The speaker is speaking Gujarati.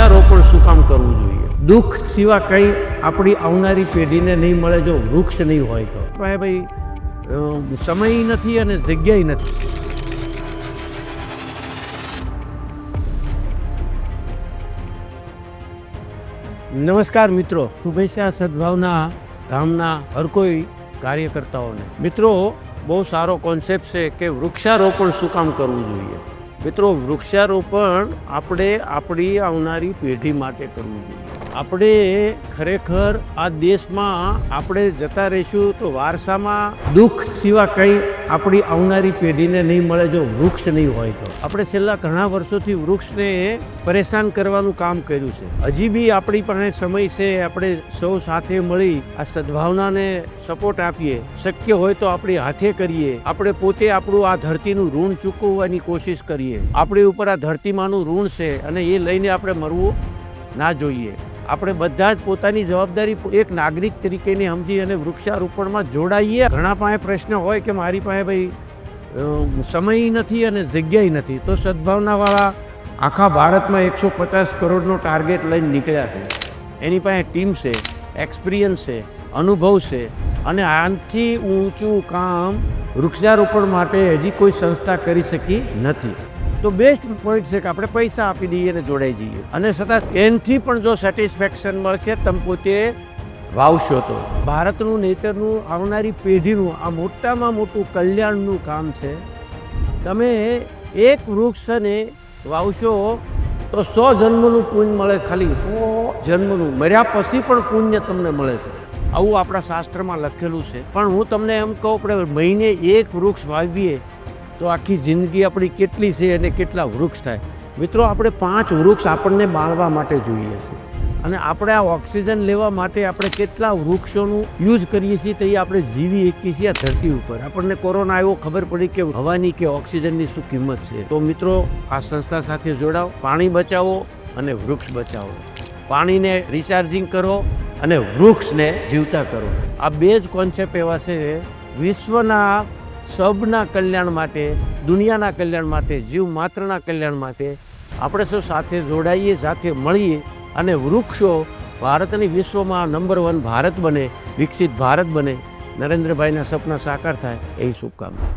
વૃક્ષારોપણ શું કામ કરવું જોઈએ? દુઃખ સિવાય કંઈ આપણી આવનારી પેઢીને નહીં મળે જો વૃક્ષ નહીં હોય તો. ભાઈ સમય નથી અને જગ્યાએ નથી. નમસ્કાર મિત્રો, શુભેચ્છા સદભાવના ધામના હર કોઈ કાર્યકર્તાઓને. મિત્રો, બહુ સારો કોન્સેપ્ટ છે કે વૃક્ષારોપણ શું કામ કરવું જોઈએ. મિત્રો, વૃક્ષારોપણ આપણે આપણી આવનારી પેઢી માટે કરવું જોઈએ. આપણે ખરેખર આ દેશમાં આપણે જતા રહીશું તો વારસામાં દુઃખ સિવાય કંઈ આપણી આવનારી પેઢીને નહીં મળે જો વૃક્ષ નહીં હોય તો. આપણે છેલ્લા ઘણા વર્ષોથી વૃક્ષને પરેશાન કરવાનું કામ કર્યું છે. હજી બી આપણી પાસે સમય છે. આપણે સૌ સાથે મળી આ સદભાવનાને સપોર્ટ આપીએ. શક્ય હોય તો આપણી હાથે કરીએ. આપણે પોતે આપણું આ ધરતીનું ઋણ ચૂકવવાની કોશિશ કરીએ. આપણી ઉપર આ ધરતીમાંનું ઋણ છે અને એ લઈને આપણે મરવું ના જોઈએ. આપણે બધા જ પોતાની જવાબદારી એક નાગરિક તરીકેની સમજી અને વૃક્ષારોપણમાં જોડાઈએ. ઘણા પાસે પ્રશ્ન હોય કે મારી પાસે ભાઈ સમય નથી અને જગ્યાએ નથી, તો સદભાવનાવાળા આખા ભારતમાં 150 કરોડનો ટાર્ગેટ લઈને નીકળ્યા છે. એની પાસે ટીમ છે, એક્સપિરિયન્સ છે, અનુભવ છે અને આનાથી ઊંચું કામ વૃક્ષારોપણ માટે હજી કોઈ સંસ્થા કરી શકી નથી. તો બેસ્ટ પોઈન્ટ છે કે આપણે પૈસા આપી દઈએ અને જોડાઈ જઈએ અને છતાં એનાથી પણ જો સેટિસ્ફેક્શન મળશે તમે પોતે વાવશો તો. ભારતનું નેતરનું આવનારી પેઢીનું આ મોટામાં મોટું કલ્યાણનું કામ છે. તમે એક વૃક્ષને વાવશો તો 100 જન્મનું પુણ્ય મળે. ખાલી 100 જન્મનું, મર્યા પછી પણ પુણ્ય તમને મળે છે. આવું આપણા શાસ્ત્રમાં લખેલું છે. પણ હું તમને એમ કહું, આપણે મહિને એક વૃક્ષ વાવીએ તો આખી જિંદગી આપણી કેટલી છે અને કેટલા વૃક્ષ થાય. મિત્રો, આપણે 5 વૃક્ષ આપણને બાળવા માટે જોઈએ છે અને આપણે આ ઓક્સિજન લેવા માટે આપણે કેટલા વૃક્ષોનું યુઝ કરીએ છીએ તો એ આપણે જીવી શકીએ છીએ આ ધરતી ઉપર. આપણને કોરોના આવ્યો, ખબર પડી કે હવાની કે ઓક્સિજનની શું કિંમત છે. તો મિત્રો, આ સંસ્થા સાથે જોડાઓ, પાણી બચાવો અને વૃક્ષ બચાવો. પાણીને રિચાર્જિંગ કરો અને વૃક્ષને જીવતા કરો. આ બે જ કોન્સેપ્ટ એવા છે વિશ્વના સબના કલ્યાણ માટે, દુનિયાના કલ્યાણ માટે, જીવ માત્રના કલ્યાણ માટે. આપણે સૌ સાથે જોડાઈએ, સાથે મળીએ અને વૃક્ષો ભારતની વિશ્વમાં નંબર 1 ભારત બને, વિકસિત ભારત બને, નરેન્દ્રભાઈના સપના સાકાર થાય, એ શુભકામના.